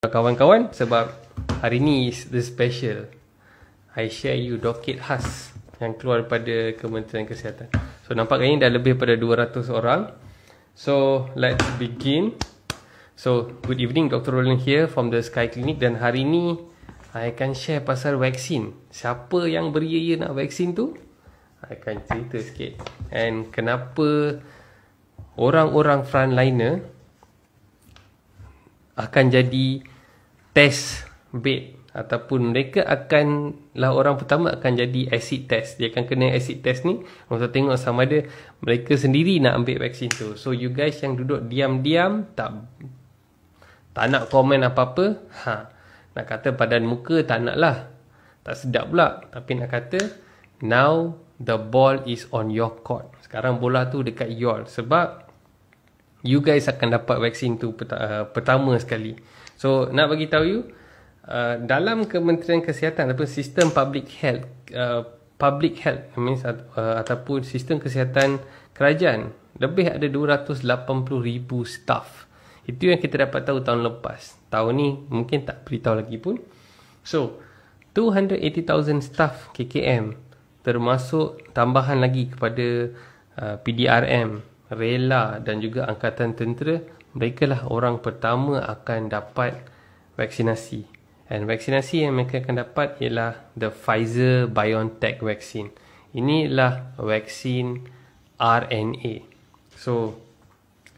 kawan-kawan, sebab hari ni is the special. I share you docket khas yang keluar daripada Kementerian Kesihatan. So nampaknya dah lebih pada 200 orang. So let's begin. So good evening, Dr. Roland here from the Sky Clinic, dan hari ni I akan share pasal vaksin. Siapa yang beria nak vaksin tu? I akan cerita sikit. And kenapa orang-orang frontliner akan jadi test bed, ataupun mereka akanlah orang pertama akan jadi acid test. Dia akan kena acid test ni untuk tengok sama ada mereka sendiri nak ambil vaksin tu. So you guys yang duduk diam-diam tak nak komen apa-apa, nak kata padan muka tak nak lah, tak sedap pula. Tapi nak kata now the ball is on your court. Sekarang bola tu dekat you all, sebab you guys akan dapat vaksin tu pertama sekali. So nak bagi tahu you, dalam Kementerian Kesihatan ataupun sistem public health means, ataupun sistem kesihatan kerajaan, lebih ada 280,000 staff. Itu yang kita dapat tahu tahun lepas. Tahun ni mungkin tak beritahu lagi pun. So 280,000 staff KKM, termasuk tambahan lagi kepada PDRM, rela dan juga angkatan tentera. Mereka lah orang pertama akan dapat vaksinasi. Dan vaksinasi yang mereka akan dapat ialah the Pfizer-BioNTech vaksin. Inilah vaksin RNA. So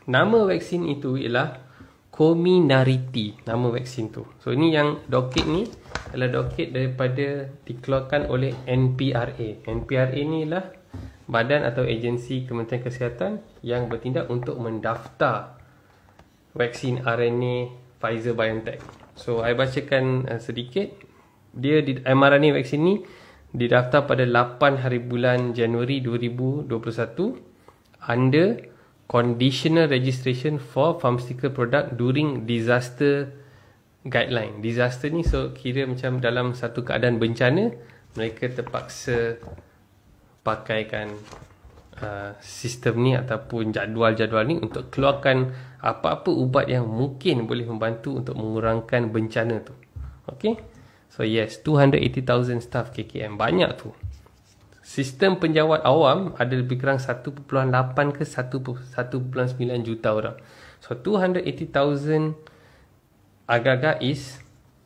nama vaksin itu ialah Comirnaty, nama vaksin tu. So ini yang doket ni adalah doket daripada dikeluarkan oleh NPRA. NPRA ni ialah badan atau agensi Kementerian Kesihatan yang bertindak untuk mendaftar vaksin RNA Pfizer-BioNTech. So I bacakan sedikit. Dia mRNA vaksin ni didaftar pada 8 hari bulan Januari 2021 under Conditional Registration for Pharmaceutical Product during Disaster Guideline. Disaster ni so kira macam dalam satu keadaan bencana, mereka terpaksa pakaikan sistem ni ataupun jadual-jadual ni untuk keluarkan apa-apa ubat yang mungkin boleh membantu untuk mengurangkan bencana tu. Okay, so yes, 280,000 staff KKM, banyak tu. Sistem penjawat awam ada lebih kurang 1.8 ke 1.9 juta orang. So 280,000 agak-agak is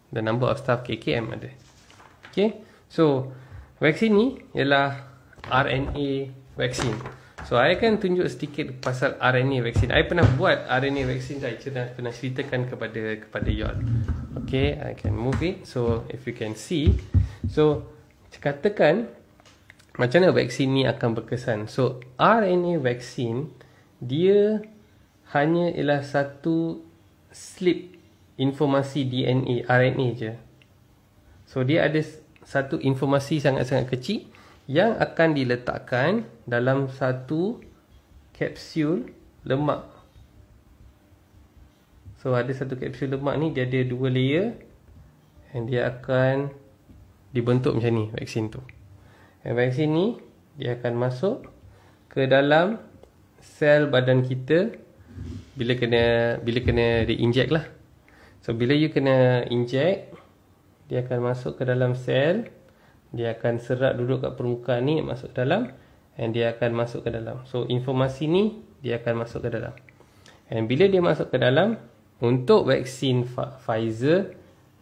the number of staff KKM ada. Okay, so vaksin ni ialah RNA vaksin. So I akan tunjuk sedikit pasal RNA vaksin. I pernah buat RNA vaksin, saya pernah ceritakan kepada you all. Okay, I can move it. So if you can see, so katakan macam mana vaksin ni akan berkesan. So RNA vaksin dia hanya ialah satu slip informasi DNA RNA je. So dia ada satu informasi sangat-sangat kecil yang akan diletakkan dalam satu kapsul lemak. So ada satu kapsul lemak ni, dia ada 2 layer, dan dia akan dibentuk macam ni vaksin tu. Dan vaksin ni dia akan masuk ke dalam sel badan kita bila kena di-inject lah. So bila you kena inject, dia akan masuk ke dalam sel, dia akan serat duduk kat permukaan ni, masuk ke dalam, dan dia akan masuk ke dalam. So informasi ni dia akan masuk ke dalam. Dan bila dia masuk ke dalam, untuk vaksin Pfizer,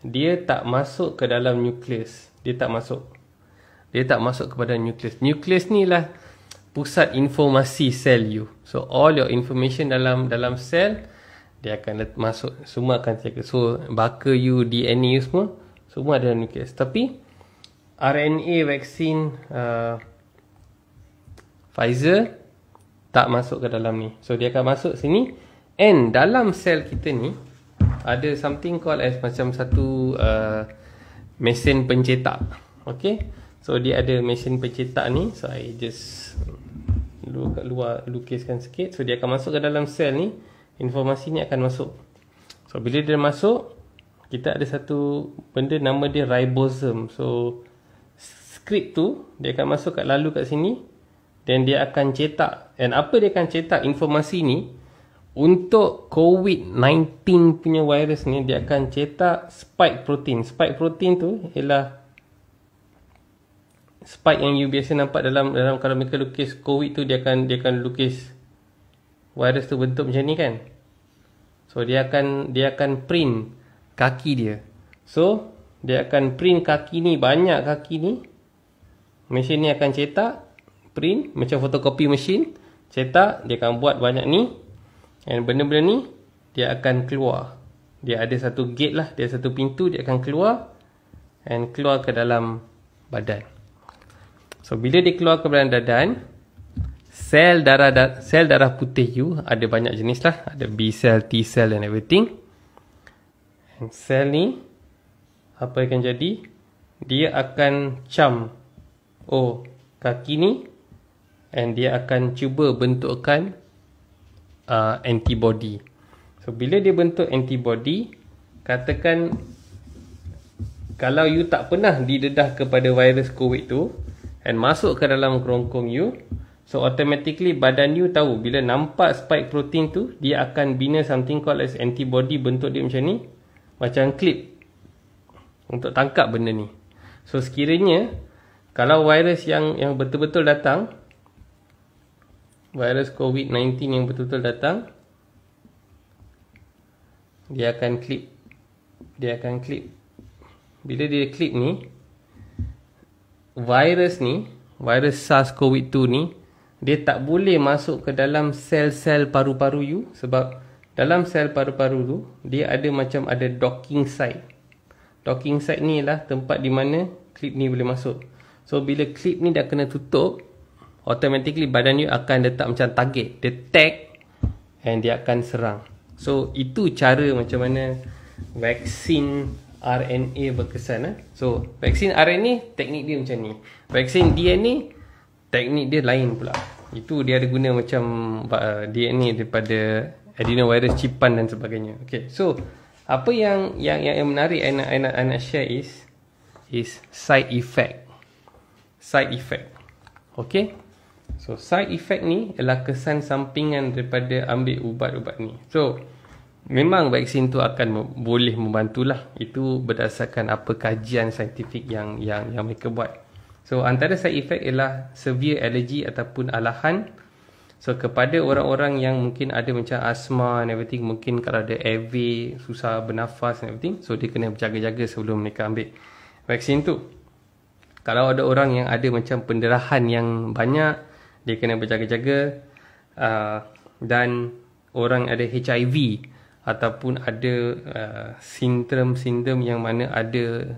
dia tak masuk ke dalam nukleus. Dia tak masuk kepada nukleus. Nukleus ni lah pusat informasi sel you. So all your information dalam sel, dia akan masuk, semua akan terjaga. So baka you, DNA you semua ada dalam nukleus. Tapi RNA vaksin Pfizer tak masuk ke dalam ni. So dia akan masuk sini, and dalam sel kita ni ada something called as macam satu mesin pencetak. Okay, so dia ada mesin pencetak ni. So I just kat luar lukiskan sikit. So dia akan masuk ke dalam sel ni, informasi ni akan masuk. So bila dia masuk, kita ada satu benda nama dia ribosome. So skrip tu dia akan masuk lalu kat sini, dan dia akan cetak. Dan apa dia akan cetak informasi ni untuk COVID-19 punya virus ni, dia akan cetak spike protein. Spike protein tu ialah spike yang you biasa nampak dalam kalau mereka lukis COVID tu, dia akan lukis virus tu bentuk macam ni kan. So dia akan print kaki dia. So dia akan print kaki ni, banyak kaki ni. Mesin ni akan cetak, print macam fotokopi mesin, cetak, dia akan buat banyak ni. Dan benda-benda ni dia akan keluar. Dia ada satu gate lah, dia satu pintu, dia akan keluar and keluar ke dalam badan. So bila dia keluar ke dalam badan, sel darah putih you ada banyak jenis lah. Ada B cell, T cell and everything. And sel ni apa akan jadi? Dia akan cam kaki ni, and dia akan cuba bentukkan antibody. So bila dia bentuk antibody, katakan kalau you tak pernah didedah kepada virus COVID tu and masuk ke dalam kerongkong you, so automatically badan you tahu bila nampak spike protein tu, dia akan bina something called as antibody. Bentuk dia macam ni, macam klip untuk tangkap benda ni. So sekiranya kalau virus yang betul-betul datang, virus COVID-19 yang betul-betul datang, dia akan klip. Bila dia klip ni, virus SARS-CoV-2 ni, dia tak boleh masuk ke dalam sel-sel paru-paru you, sebab dalam sel paru-paru tu dia ada docking site. Docking site ni lah tempat di mana klip ni boleh masuk. So bila klip ni dah kena tutup, automatically badan you akan letak macam target. Dia tag and dia akan serang. So itu cara macam mana vaksin RNA berkesan. So vaksin RNA teknik dia macam ni. Vaksin DNA teknik dia lain pula. Itu dia ada guna macam DNA daripada adenovirus cipan dan sebagainya. Okay, so apa yang menarik I nak share is side effect. Okay, so side effect ni ialah kesan sampingan daripada ambil ubat-ubat ni. So memang vaksin tu akan boleh membantulah. Itu berdasarkan apa kajian saintifik yang mereka buat. So antara side effect ialah severe allergy ataupun alahan. So kepada orang-orang yang mungkin ada macam asma and everything, mungkin kalau ada airway, susah bernafas and everything, so dia kena berjaga-jaga sebelum mereka ambil vaksin tu. Kalau ada orang yang ada macam pendarahan yang banyak, dia kena berjaga-jaga. Dan orang ada HIV ataupun ada sindrom yang mana ada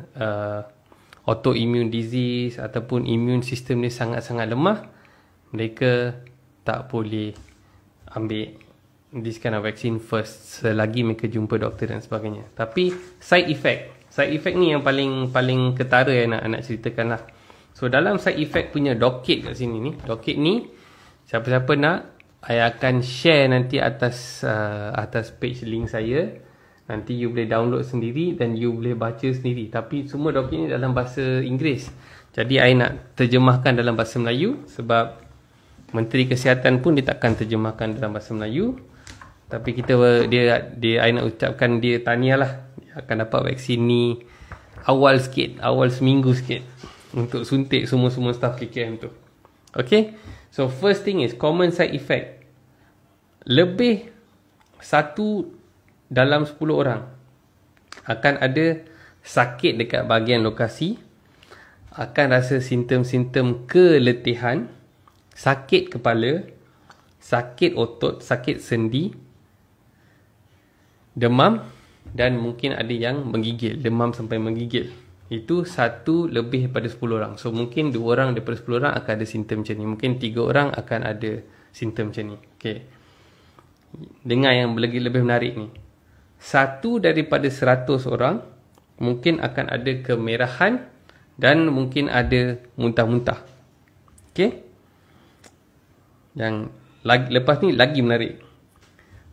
autoimmune disease ataupun immune system dia sangat-sangat lemah, mereka tak boleh ambil this kind of vaccine first selagi mereka jumpa doktor dan sebagainya. Tapi side effect ni yang paling ketara yang nak ceritakan lah. So dalam side effect punya docket kat sini ni, docket ni siapa-siapa nak, I akan share nanti atas page link saya. Nanti you boleh download sendiri dan you boleh baca sendiri. Tapi semua docket ni dalam bahasa Inggeris. Jadi I nak terjemahkan dalam bahasa Melayu sebab Menteri Kesihatan pun dia takkan terjemahkan dalam bahasa Melayu. Tapi I nak ucapkan dia tahniah lah. Dia akan dapat vaksin ni awal seminggu sikit untuk suntik semua staff KKM tu. Okay, so first thing is common side effect. Lebih 1 dalam 10 orang akan ada sakit dekat bahagian lokasi, akan rasa simptom-simptom keletihan, sakit kepala, sakit otot, sakit sendi, demam, dan mungkin ada yang menggigil, demam sampai menggigil. Itu 1 lebih daripada 10 orang. So mungkin 2 orang daripada 10 orang akan ada simptom macam ni. Mungkin 3 orang akan ada simptom macam ni. Okay, dengar yang lebih menarik ni. 1 daripada 100 orang mungkin akan ada kemerahan dan mungkin ada muntah-muntah. Okay, yang lepas ni lagi menarik.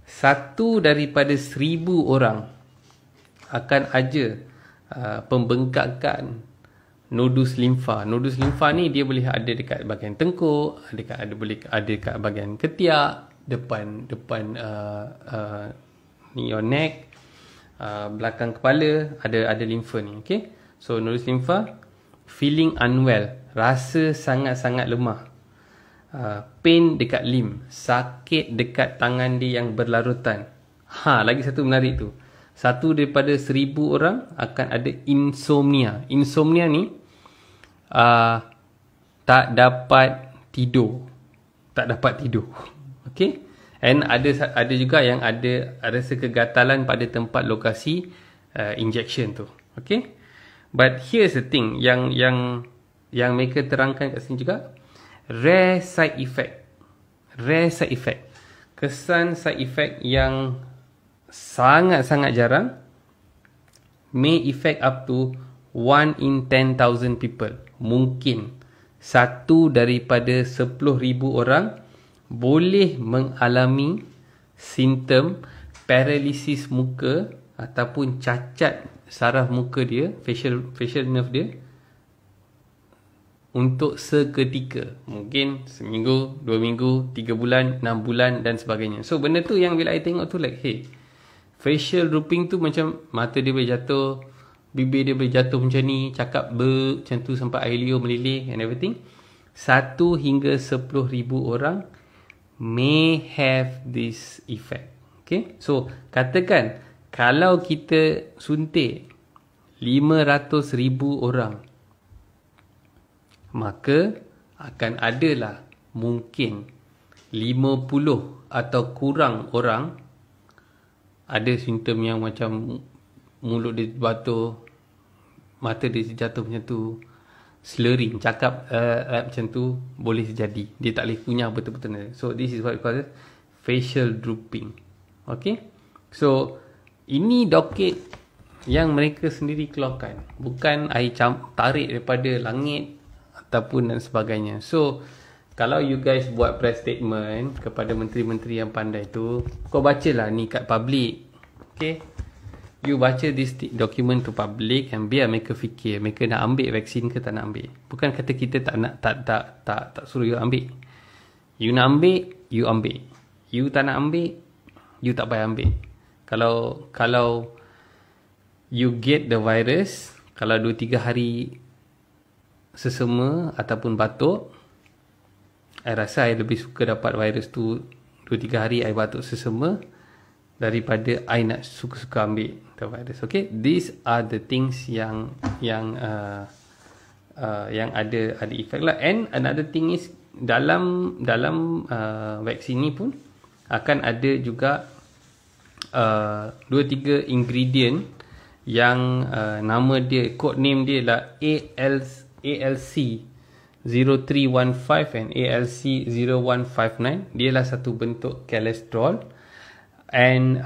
1 daripada 1000 orang akan ada pembengkakan nodus limfa. Nodus limfa ni dia boleh ada dekat bahagian tengkuk, boleh ada dekat bahagian ketiak, depan ni your neck, belakang kepala ada limfa ni. Okay, so nodus limfa, feeling unwell, rasa sangat-sangat lemah, pain dekat limb, sakit dekat tangan dia yang berlarutan. Lagi satu menarik tu, 1 daripada 1000 orang akan ada insomnia. Insomnia ni tak dapat tidur. Okay, and ada juga yang ada rasa kegatalan pada tempat lokasi injection tu. Okay, but here's the thing yang mereka terangkan kat sini juga, rare side effect. Kesan side effect yang sangat-sangat jarang, may affect up to 1 in 10,000 people. Mungkin 1 daripada 10,000 orang boleh mengalami simptom paralisis muka ataupun cacat saraf muka dia, facial nerve dia, untuk seketika. Mungkin seminggu, 2 minggu, 3 bulan, 6 bulan dan sebagainya. So benda tu yang bila I tengok tu like, hey, facial drooping tu macam mata dia boleh jatuh, bibir dia boleh jatuh macam ni, cakap macam tu sampai air liur melilih and everything. 1 hingga 10,000 orang may have this effect. Okay, so katakan kalau kita suntik 500,000 orang, maka akan adalah mungkin 50 atau kurang orang ada simptom yang macam mulut dia batu, mata dia jatuh macam tu, slurring, cakap macam tu boleh terjadi. Dia tak boleh kunyah betul-betul. So this is what we call facial drooping. Okay, so ini doket yang mereka sendiri keluarkan, bukan I tarik daripada langit ataupun dan sebagainya. So kalau you guys buat press statement kepada menteri-menteri yang pandai tu, kau bacalah ni kat public. Okay, you baca this document to public and biar mereka fikir mereka nak ambil vaksin ke tak nak ambil. Bukan kata kita tak nak, tak suruh you ambil. You nak ambil, you ambil. You tak nak ambil, you tak payah ambil. Kalau you get the virus, kalau 2-3 hari sesama ataupun batuk, I rasa I lebih suka dapat virus tu 2-3 hari I batuk sesama daripada I nak suka-suka ambil the virus. Okay, these are the things yang ada effect lah. And another thing is dalam vaksin ni pun akan ada juga 2-3 ingredient yang nama dia, code name dia lah ALC 0315 and ALC 0159. Dia lah satu bentuk kolesterol, and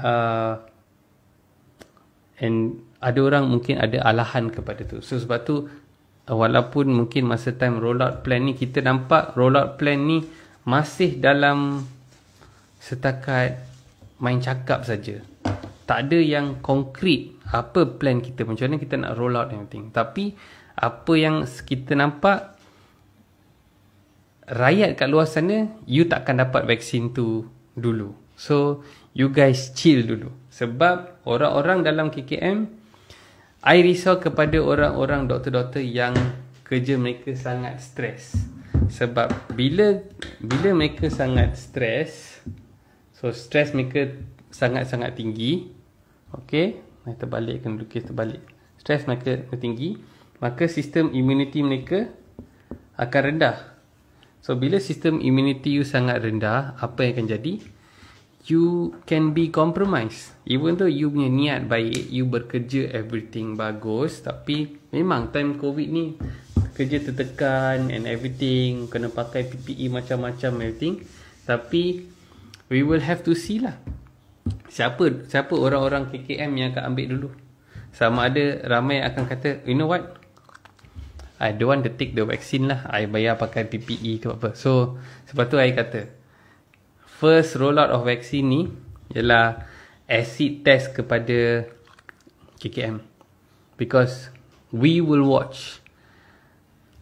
ada orang mungkin ada alahan kepada tu. So sebab tu walaupun mungkin masa time rollout plan ni, kita nampak rollout plan ni masih dalam setakat main cakap saja. Tak ada yang konkret apa plan kita, macam mana kita nak roll out everything. Tapi apa yang kita nampak, rakyat kat luar sana, you takkan dapat vaksin tu dulu. So you guys chill dulu. Sebab orang-orang dalam KKM, I risau kepada orang-orang doktor-doktor yang kerja mereka sangat stres. Sebab bila mereka sangat stres, so stres mereka sangat-sangat tinggi. Okay, terbalik, kena lukis terbalik. Stres mereka tinggi, maka sistem immunity mereka akan rendah. So bila sistem immunity you sangat rendah, apa yang akan jadi? You can be compromised. Even though you punya niat baik, you bekerja everything bagus, tapi memang time COVID ni kerja tertekan and everything, kena pakai PPE macam-macam everything. Tapi we will have to see lah siapa orang-orang KKM yang akan ambil dulu. Sama ada ramai akan kata, you know what, I don't want to take the vaccine lah, I bayar pakai PPE ke apa. So sebab tu I kata first rollout of vaksin ni ialah acid test kepada KKM. Because we will watch,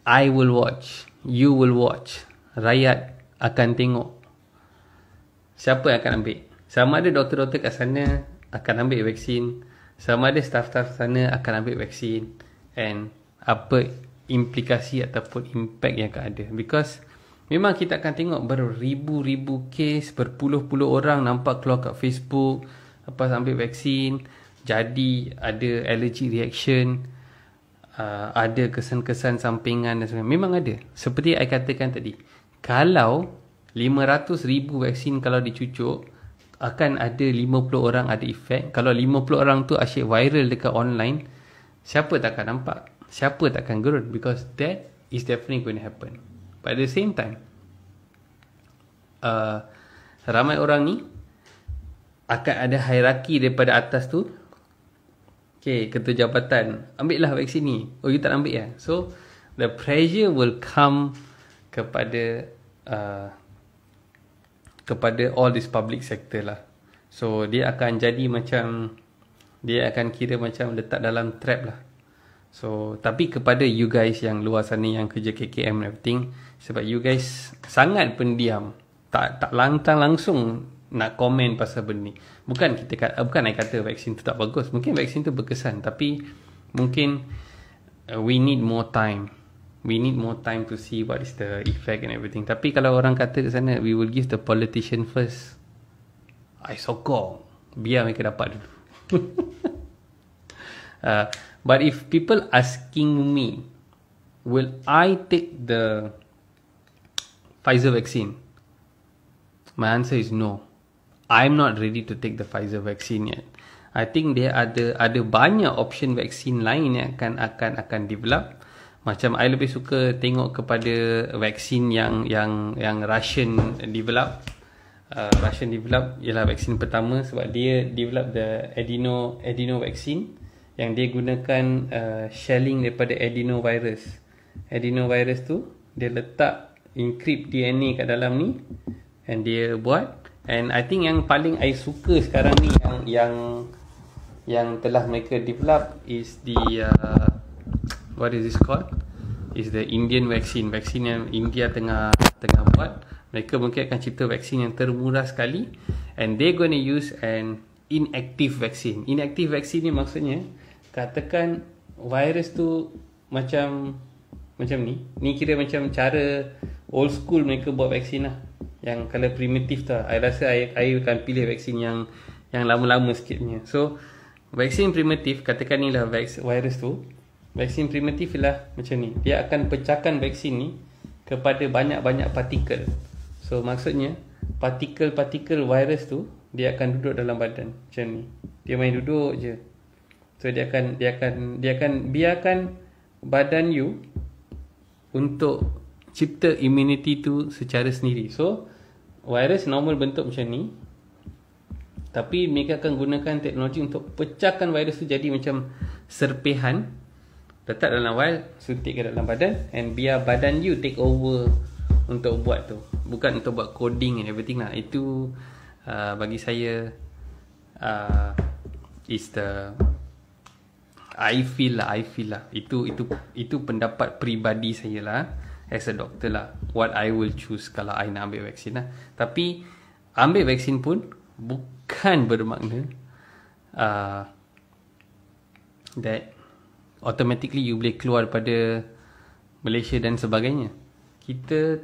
I will watch, you will watch, rakyat akan tengok siapa yang akan ambil? Sama ada doktor-doktor kat sana akan ambil vaksin, sama ada staff-staff sana akan ambil vaksin, and apa implikasi ataupun impact yang akan ada. Because memang kita akan tengok beribu-ribu kes, berpuluh-puluh orang nampak keluar kat Facebook lepas ambil vaksin, jadi ada allergic reaction, ada kesan-kesan sampingan dan sebagainya. Memang ada. Seperti saya katakan tadi, kalau 500,000 vaksin kalau dicucuk, akan ada 50 orang ada efek. Kalau 50 orang tu asyik viral dekat online, siapa takkan nampak? Siapa takkan gerun? Because that is definitely going to happen. But at the same time, ramai orang ni akan ada hierarki daripada atas tu. Okay, ketua jabatan, ambillah vaksin ni. Oh, you tak ambil ya? So, the pressure will come kepada all this public sector lah. So, dia akan jadi macam, dia akan kira macam letak dalam trap lah. So, tapi kepada you guys yang luar sana yang kerja KKM and everything, sebab you guys sangat pendiam, tak lantang langsung nak komen pasal benda ni. Bukan I kata vaksin tu tak bagus. Mungkin vaksin tu berkesan, tapi mungkin we need more time. We need more time to see what is the effect and everything. Tapi kalau orang kata kat sana, we will give the politician first, I sokong, biar mereka dapat dulu. But if people asking me, will I take the Pfizer vaccine? My answer is no. I'm not ready to take the Pfizer vaccine yet. I think there ada banyak option vaksin lain yang akan develop. Macam I lebih suka tengok kepada vaksin yang Russian develop. Russian develop ialah vaksin pertama, sebab dia develop the adeno vaccine yang dia gunakan shelling daripada adenovirus. Adenovirus tu dia letak encrypt DNA kat dalam ni, and dia buat. And I think yang paling I suka sekarang ni yang telah mereka develop is the what is this called? Is the Indian vaccine. Vaksin yang India tengah buat. Mereka mungkin akan cipta vaksin yang termurah sekali, and they're going to use an inactive vaccine. Inactive vaccine ni maksudnya, katakan virus tu macam ni. Ni kira macam cara old school mereka buat vaksin lah. Yang kalau primitif tu, I rasa I akan pilih vaksin yang lama-lama sikit punya. So, vaksin primitif, katakan ni lah virus tu. Vaksin primitif ialah macam ni. Dia akan pecahkan vaksin ni kepada banyak-banyak partikel. So, maksudnya, partikel-partikel virus tu, dia akan duduk dalam badan. Macam ni. Dia main duduk je. So, dia akan biarkan badan you untuk cipta immunity tu secara sendiri. So, virus normal bentuk macam ni, tapi mereka akan gunakan teknologi untuk pecahkan virus tu jadi macam serpihan, letak dalam vial, suntik ke dalam badan, and biar badan you take over untuk buat tu. Bukan untuk buat coding and everything lah. Itu bagi saya is the I feel lah. Itu pendapat peribadi saya lah, as a doctor lah, what I will choose kalau I nak ambil vaksin lah. Tapi ambil vaksin pun bukan bermakna that automatically you boleh keluar daripada Malaysia dan sebagainya. Kita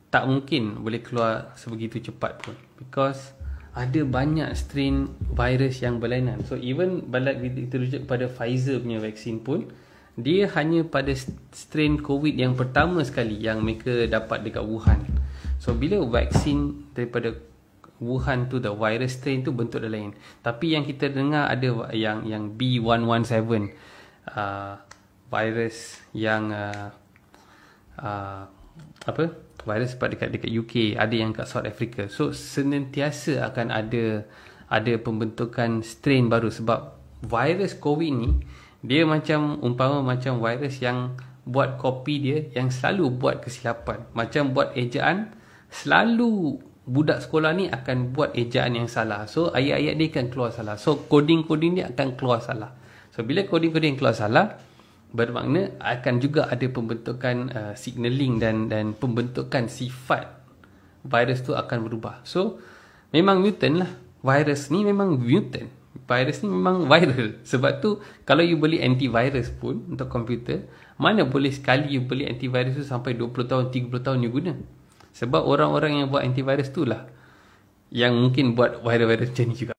tak mungkin boleh keluar sebegitu cepat pun, because ada banyak strain virus yang berlainan. So even bila kita rujuk kepada Pfizer punya vaksin pun, dia hanya pada strain COVID yang pertama sekali yang mereka dapat dekat Wuhan. So bila vaksin daripada Wuhan tu, the virus strain tu bentuk dah lain. Tapi yang kita dengar ada yang B117, virus yang virus sebab dekat UK, ada yang kat South Africa. So senantiasa akan ada pembentukan strain baru, sebab virus COVID ni dia macam umpama macam virus yang buat kopi dia yang selalu buat kesilapan. Macam buat ejaan, selalu budak sekolah ni akan buat ejaan yang salah. So ayat-ayat dia akan keluar salah. So coding dia akan keluar salah. So bila coding keluar salah, bermakna akan juga ada pembentukan signaling dan pembentukan sifat virus tu akan berubah. So memang mutant lah. Virus ni memang mutant. Virus ni memang viral. Sebab tu kalau you beli antivirus pun untuk komputer, mana boleh sekali you beli antivirus tu sampai 20 tahun, 30 tahun you guna. Sebab orang-orang yang buat antivirus tu lah yang mungkin buat virus-virus macam ni juga.